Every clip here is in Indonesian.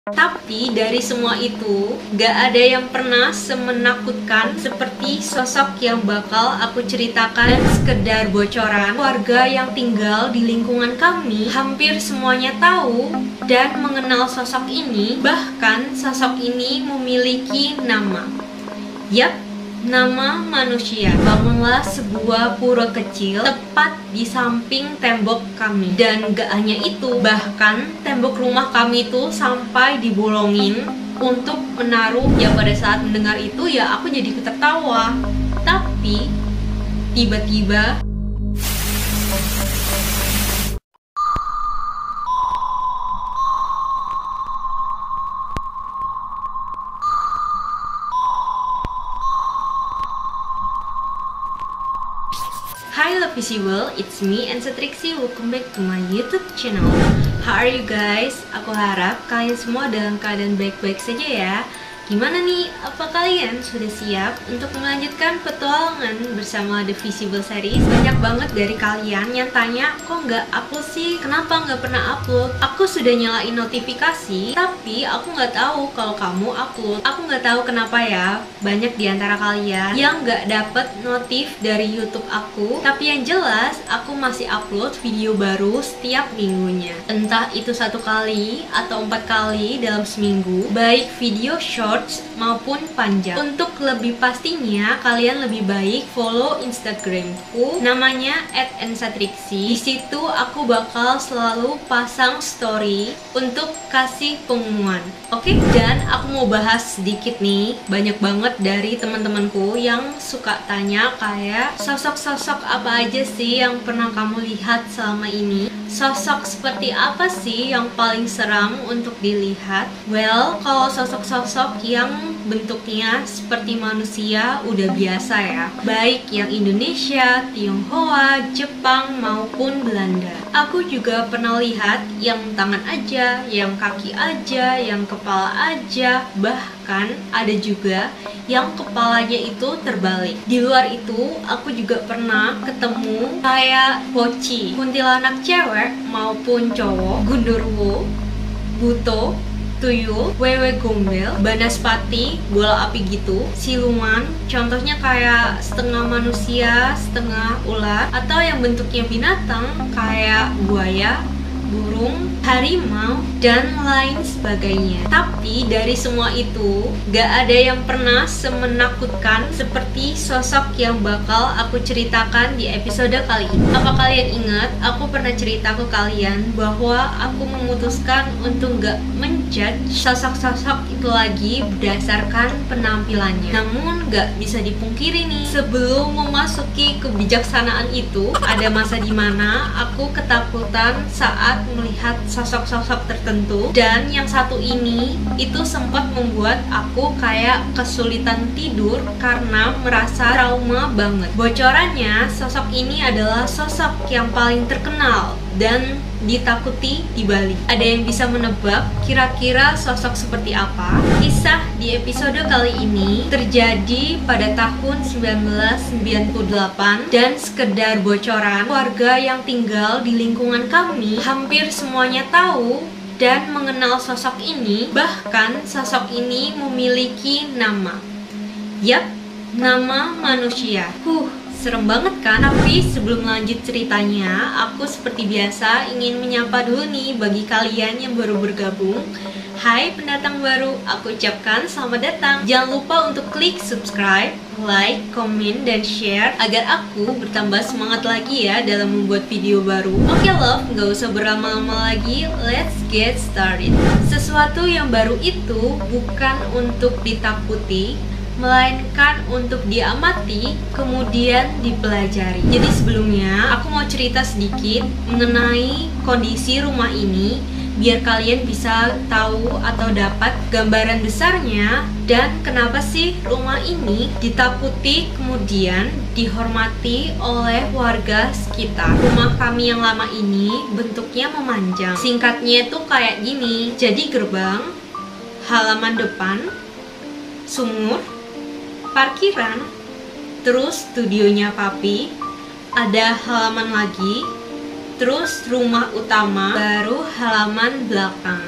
Tapi dari semua itu, gak ada yang pernah semenakutkan seperti sosok yang bakal aku ceritakan. Sekedar bocoran, warga yang tinggal di lingkungan kami hampir semuanya tahu dan mengenal sosok ini. Bahkan sosok ini memiliki nama. Yap, nama manusia. Bangunlah sebuah pura kecil tepat di samping tembok kami. Dan gak hanya itu, bahkan tembok rumah kami itu sampai dibolongin untuk menaruh. Ya pada saat mendengar itu ya aku jadi tertawa. Tapi tiba-tiba Hi Love Visible, it's me Ensa Trixie. Welcome back to my YouTube channel. How are you guys? Aku harap kalian semua dalam keadaan baik-baik saja ya. Gimana nih? Apa kalian sudah siap untuk melanjutkan petualangan bersama The Visible Series? Banyak banget dari kalian yang tanya, kok nggak upload sih? Kenapa nggak pernah upload? Aku sudah nyalain notifikasi, tapi aku nggak tahu kalau kamu upload. Aku nggak tahu kenapa ya. Banyak di antara kalian yang nggak dapet notif dari YouTube aku. Tapi yang jelas, aku masih upload video baru setiap minggunya. Entah itu 1 kali atau 4 kali dalam seminggu, baik video short maupun panjang. Untuk lebih pastinya, kalian lebih baik follow Instagramku, namanya @ensatrixie. Di situ aku bakal selalu pasang story untuk kasih pengumuman. Oke, dan aku mau bahas sedikit nih. Banyak banget dari teman-temanku yang suka tanya kayak sosok-sosok apa aja sih yang pernah kamu lihat selama ini? Sosok seperti apa sih yang paling seram untuk dilihat? Well, kalau sosok-sosok yang bentuknya seperti manusia udah biasa ya. Baik yang Indonesia, Tionghoa, Jepang maupun Belanda. Aku juga pernah lihat yang tangan aja, yang kaki aja, yang kepala aja. Bahkan ada juga yang kepalanya itu terbalik. Di luar itu, aku juga pernah ketemu kayak poci, kuntilanak cewek maupun cowok, gundurwo, buto, tuyul, wewe gombel, banaspati, bola api gitu, siluman, contohnya kayak setengah manusia, setengah ular, atau yang bentuknya binatang kayak buaya, burung, harimau, dan lain sebagainya. Tapi dari semua itu, gak ada yang pernah semenakutkan seperti sosok yang bakal aku ceritakan di episode kali ini. Apa kalian ingat, aku pernah cerita ke kalian bahwa aku memutuskan untuk gak menjudge sosok-sosok itu lagi berdasarkan penampilannya. Namun gak bisa dipungkiri nih, sebelum memasuki kebijaksanaan itu, ada masa dimana aku ketakutan saat melihat sosok-sosok tertentu, dan yang satu ini itu sempat membuat aku kayak kesulitan tidur karena merasa trauma banget. Bocorannya, sosok ini adalah sosok yang paling terkenal dan ditakuti di Bali. Ada yang bisa menebak kira-kira sosok seperti apa? Kisah di episode kali ini terjadi pada tahun 1998 dan sekedar bocoran, warga yang tinggal di lingkungan kami hampir semuanya tahu dan mengenal sosok ini. Bahkan sosok ini memiliki nama. Yap, nama manusia. Serem banget kan? Tapi sebelum lanjut ceritanya, aku seperti biasa ingin menyapa dulu nih bagi kalian yang baru bergabung. Hai pendatang baru, aku ucapkan selamat datang. Jangan lupa untuk klik subscribe, like, komen, dan share agar aku bertambah semangat lagi ya dalam membuat video baru. Oke love, gak usah berlama-lama lagi, let's get started. Sesuatu yang baru itu bukan untuk ditakuti, melainkan untuk diamati, kemudian dipelajari. Jadi sebelumnya, aku mau cerita sedikit mengenai kondisi rumah ini, biar kalian bisa tahu atau dapat gambaran besarnya dan kenapa sih rumah ini ditakuti kemudian dihormati oleh warga sekitar. Rumah kami yang lama ini bentuknya memanjang. Singkatnya itu kayak gini. Jadi gerbang, halaman depan, sumur, parkiran, terus studionya papi, ada halaman lagi, terus rumah utama, baru halaman belakang.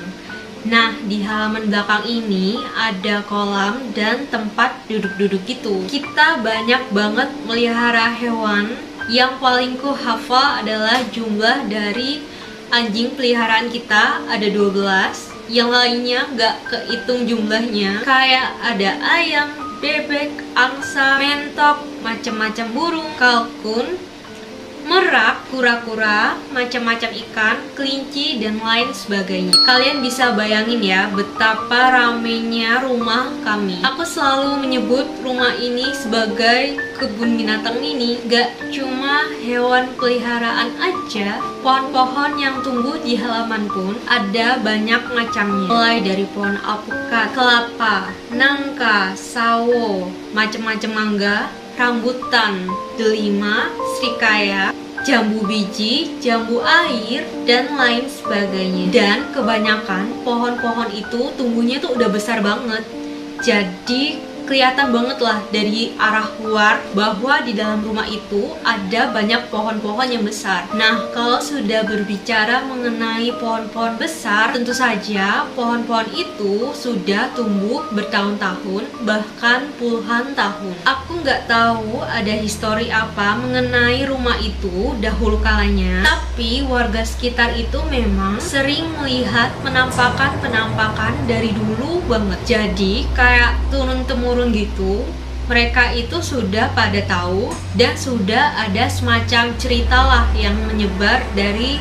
Nah, di halaman belakang ini ada kolam dan tempat duduk-duduk gitu. Kita banyak banget melihara hewan. Yang paling ku hafal adalah jumlah dari anjing peliharaan kita, ada 12. Yang lainnya nggak kehitung jumlahnya. Kayak ada ayam, bebek, angsa, mentok, macam-macam burung, kalkun, merak, kura-kura, macam-macam ikan, kelinci, dan lain sebagainya. Kalian bisa bayangin ya betapa ramainya rumah kami. Aku selalu menyebut rumah ini sebagai kebun binatang mini. Gak cuma hewan peliharaan aja, pohon-pohon yang tumbuh di halaman pun ada banyak macamnya. Mulai dari pohon alpukat, kelapa, nangka, sawo, macam-macam mangga, rambutan, delima, srikaya, jambu biji, jambu air, dan lain sebagainya. Dan kebanyakan pohon-pohon itu tumbuhnya tuh udah besar banget. Jadi kelihatan banget lah dari arah luar bahwa di dalam rumah itu ada banyak pohon-pohon yang besar. Nah, kalau sudah berbicara mengenai pohon-pohon besar, tentu saja pohon-pohon itu sudah tumbuh bertahun-tahun, bahkan puluhan tahun. Aku nggak tahu ada histori apa mengenai rumah itu dahulu kalanya, tapi warga sekitar itu memang sering melihat penampakan-penampakan dari dulu banget. Jadi kayak turun-temurun gitu, mereka itu sudah pada tahu dan sudah ada semacam cerita lah yang menyebar dari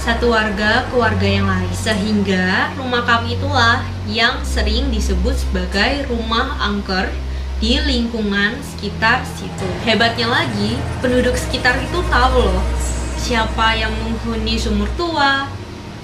satu warga ke warga yang lain, sehingga rumah kami itulah yang sering disebut sebagai rumah angker di lingkungan sekitar situ. Hebatnya lagi, penduduk sekitar itu tahu loh siapa yang menghuni sumur tua,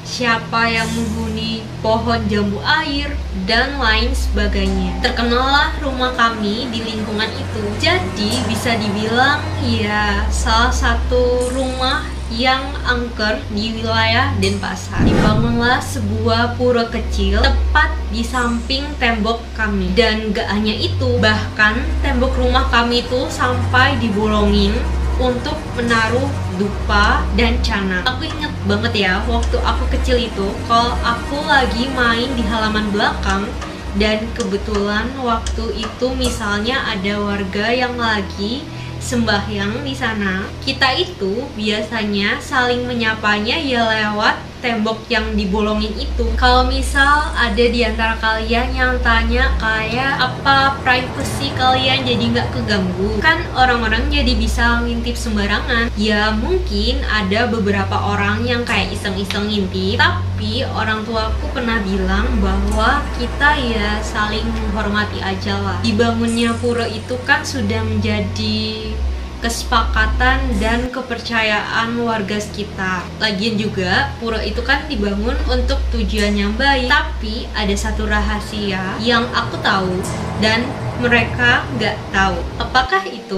siapa yang menghuni pohon jambu air, dan lain sebagainya. Terkenallah rumah kami di lingkungan itu. Jadi bisa dibilang ya salah satu rumah yang angker di wilayah Denpasar. Dibangunlah sebuah pura kecil tepat di samping tembok kami. Dan gak hanya itu, bahkan tembok rumah kami itu sampai dibolongin untuk menaruh dupa dan cana. Aku inget banget ya, waktu aku kecil itu, kalau aku lagi main di halaman belakang dan kebetulan waktu itu misalnya ada warga yang lagi sembahyang di sana, kita itu biasanya saling menyapanya ya lewat tembok yang dibolongin itu. Kalau misal ada di antara kalian yang tanya kayak apa privacy kalian jadi nggak keganggu, kan orang-orang jadi bisa ngintip sembarangan. Ya mungkin ada beberapa orang yang kayak iseng-iseng ngintip, tapi orang tuaku pernah bilang bahwa kita ya saling menghormati aja lah. Dibangunnya pura itu kan sudah menjadi kesepakatan dan kepercayaan warga sekitar. Lagian juga pura itu kan dibangun untuk tujuan yang baik. Tapi ada satu rahasia yang aku tahu dan mereka nggak tahu. Apakah itu?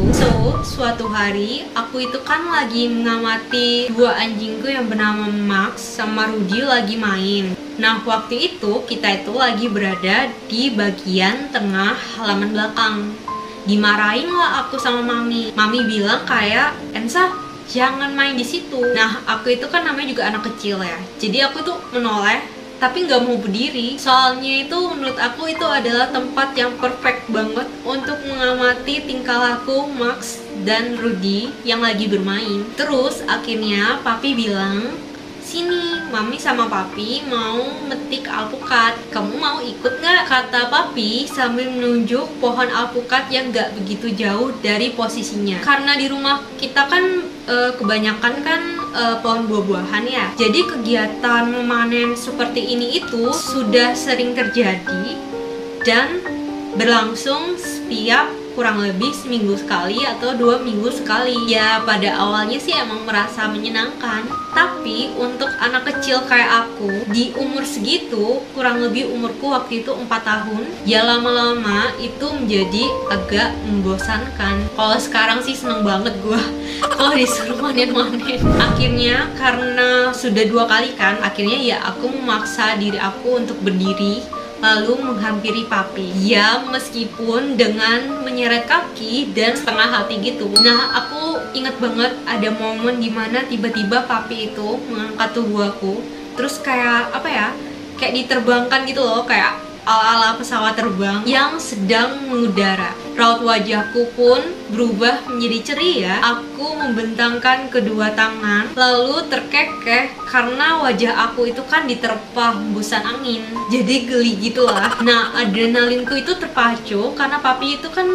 Suatu hari aku itu kan lagi mengamati dua anjingku yang bernama Max sama Rudy lagi main. Nah, waktu itu kita itu lagi berada di bagian tengah halaman belakang. Dimarahin lah aku sama mami. Mami bilang kayak, Ensa, jangan main di situ. Nah, aku itu kan namanya juga anak kecil ya. Jadi aku tuh menoleh, tapi nggak mau berdiri. Soalnya itu menurut aku itu adalah tempat yang perfect banget untuk mengamati tingkah laku Max dan Rudy yang lagi bermain. Terus akhirnya papi bilang, sini, mami sama papi mau metik alpukat. Kamu mau ikut nggak? Kata papi sambil menunjuk pohon alpukat yang nggak begitu jauh dari posisinya. Karena di rumah kita kan kebanyakan kan pohon buah-buahan ya. Jadi kegiatan memanen seperti ini itu sudah sering terjadi dan berlangsung setiap kurang lebih seminggu sekali atau 2 minggu sekali. Ya pada awalnya sih emang merasa menyenangkan, tapi untuk anak kecil kayak aku di umur segitu, kurang lebih umurku waktu itu 4 tahun, ya lama-lama itu menjadi agak membosankan. Kalau sekarang sih seneng banget gue kalau disuruh manen-manen. Akhirnya karena sudah 2 kali kan, akhirnya ya aku memaksa diri aku untuk berdiri lalu menghampiri papi. Ya meskipun dengan menyeret kaki dan setengah hati gitu. Nah aku inget banget ada momen dimana tiba-tiba papi itu mengangkat tubuh aku. Terus kayak apa ya, kayak diterbangkan gitu loh, kayak ala-ala pesawat terbang yang sedang mengudara. Raut wajahku pun berubah menjadi ceria. Aku membentangkan kedua tangan lalu terkekeh karena wajah aku itu kan diterpa hembusan angin. Jadi geli gitu lah. Nah, adrenalinku itu terpacu karena papi itu kan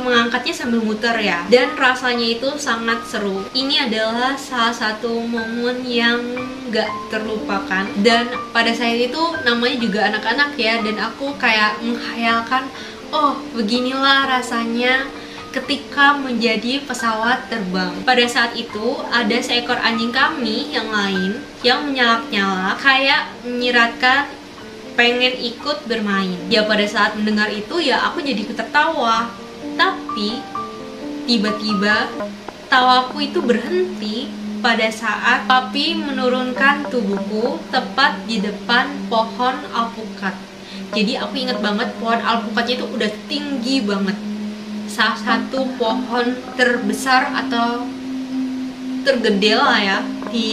mengangkatnya sambil muter ya. Dan rasanya itu sangat seru. Ini adalah salah satu momen yang gak terlupakan. Dan pada saat itu namanya juga anak-anak ya. Dan aku kayak menghayalkan, oh beginilah rasanya ketika menjadi pesawat terbang. Pada saat itu ada seekor anjing kami yang lain yang menyalak-nyalak kayak menyiratkan pengen ikut bermain. Ya pada saat mendengar itu ya aku jadi tertawa. Tapi tiba-tiba tawaku itu berhenti pada saat papi menurunkan tubuhku tepat di depan pohon alpukat. Jadi aku inget banget pohon alpukatnya itu udah tinggi banget. Salah satu pohon terbesar atau tergede lah ya di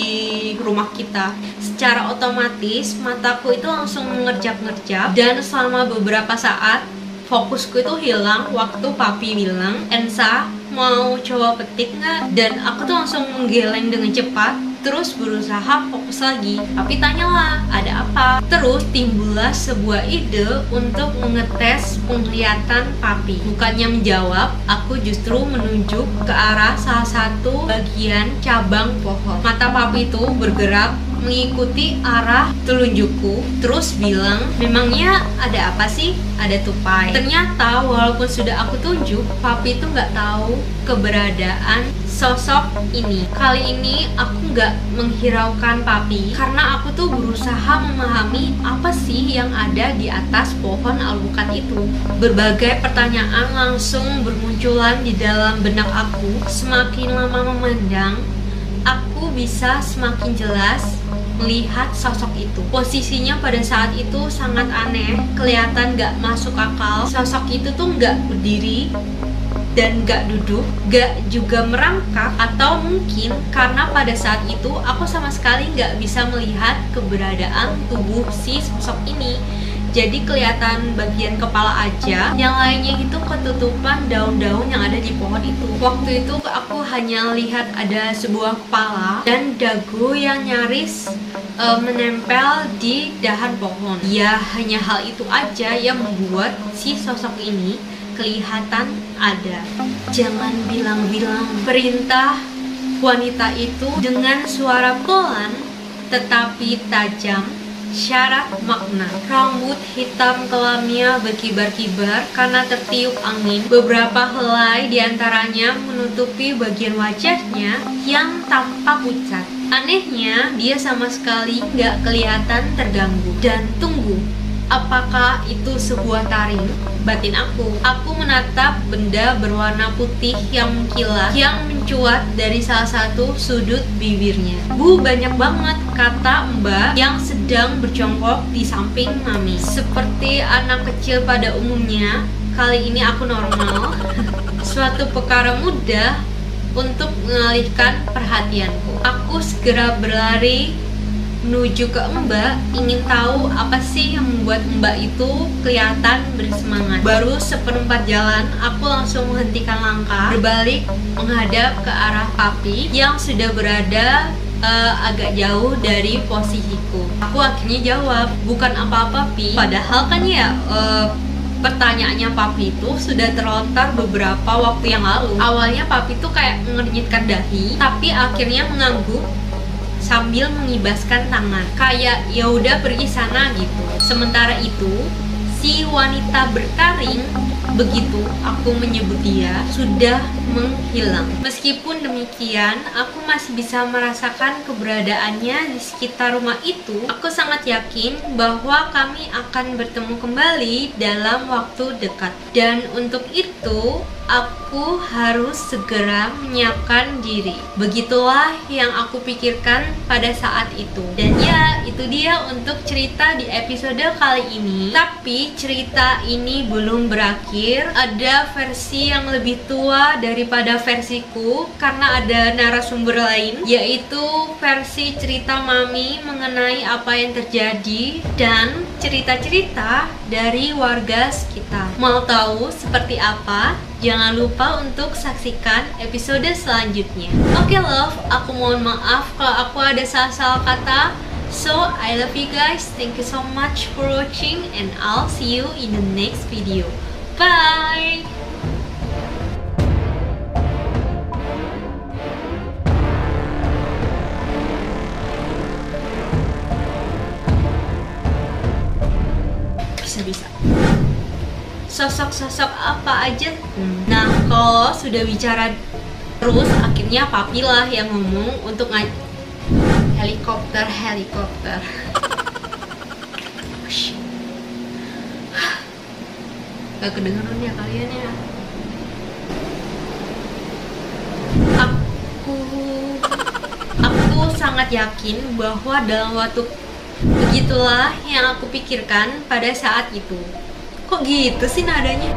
rumah kita. Secara otomatis mataku itu langsung mengerjap-ngerjap. Dan selama beberapa saat fokusku itu hilang waktu papi bilang, "Ensa, mau coba petik nggak?" Dan aku tuh langsung menggeleng dengan cepat, terus berusaha fokus lagi. Tapi tanyalah, ada apa? Terus timbullah sebuah ide untuk mengetes penglihatan papi. Bukannya menjawab, aku justru menunjuk ke arah salah satu bagian cabang pohon. Mata papi itu bergerak mengikuti arah telunjukku, terus bilang, "Memangnya ada apa sih? Ada tupai." Ternyata walaupun sudah aku tunjuk, papi itu nggak tahu keberadaan sosok ini. Kali ini aku nggak menghiraukan papi karena aku tuh berusaha memahami apa sih yang ada di atas pohon alpukat itu. Berbagai pertanyaan langsung bermunculan di dalam benak aku. Semakin lama memandang, aku bisa semakin jelas melihat sosok itu. Posisinya pada saat itu sangat aneh, kelihatan gak masuk akal. Sosok itu tuh gak berdiri dan gak duduk, gak juga merangkak, atau mungkin karena pada saat itu aku sama sekali gak bisa melihat keberadaan tubuh si sosok ini. Jadi kelihatan bagian kepala aja, yang lainnya itu ketutupan daun-daun yang ada di pohon itu. Waktu itu aku hanya lihat ada sebuah kepala dan dagu yang nyaris menempel di dahan pohon. Ya hanya hal itu aja yang membuat si sosok ini kelihatan ada. Jangan bilang-bilang, perintah wanita itu dengan suara pelan tetapi tajam, syarat makna. Rambut hitam kelamnya berkibar-kibar karena tertiup angin. Beberapa helai diantaranya menutupi bagian wajahnya yang tampak pucat. Anehnya, dia sama sekali nggak kelihatan terganggu. Dan tunggu, apakah itu sebuah taring? Batin aku. Aku menatap benda berwarna putih yang mengkilat yang mencuat dari salah satu sudut bibirnya. "Bu, banyak banget," kata Mbak yang sedang berjongkok di samping Mami. Seperti anak kecil pada umumnya, kali ini aku normal. Suatu perkara mudah untuk mengalihkan perhatianku. Aku segera berlari menuju ke Mbak, ingin tahu apa sih yang membuat Mbak itu kelihatan bersemangat. Baru seperempat jalan, aku langsung menghentikan langkah, berbalik menghadap ke arah papi yang sudah berada agak jauh dari posisiku. Aku akhirnya jawab, "Bukan apa-apa, Pi." Padahal kan ya pertanyaannya papi itu sudah terlontar beberapa waktu yang lalu. Awalnya papi tuh kayak mengernyitkan dahi, tapi akhirnya mengangguk sambil mengibaskan tangan, kayak ya udah pergi sana gitu. Sementara itu, si wanita bertaring, begitu aku menyebut dia, sudah menghilang. Meskipun demikian, aku masih bisa merasakan keberadaannya di sekitar rumah itu. Aku sangat yakin bahwa kami akan bertemu kembali dalam waktu dekat. Dan untuk itu, aku harus segera menyiapkan diri. Begitulah yang aku pikirkan pada saat itu. Dan ya, itu dia untuk cerita di episode kali ini. Tapi cerita ini belum berakhir. Ada versi yang lebih tua daripada versiku karena ada narasumber lain, yaitu versi cerita Mami mengenai apa yang terjadi dan cerita-cerita dari warga sekitar. Mau tahu seperti apa? Jangan lupa untuk saksikan episode selanjutnya. Oke love, aku mohon maaf kalau aku ada salah-salah kata. So, I love you guys. Thank you so much for watching and I'll see you in the next video. Bye! Bisa-bisa. Sosok-sosok apa aja? Nah, kalau sudah bicara terus, akhirnya papi lah yang ngomong untuk helikopter. Gak kedengeran ya kalian ya. Aku sangat yakin bahwa dalam waktu begitulah yang aku pikirkan pada saat itu. Kok gitu sih nadanya?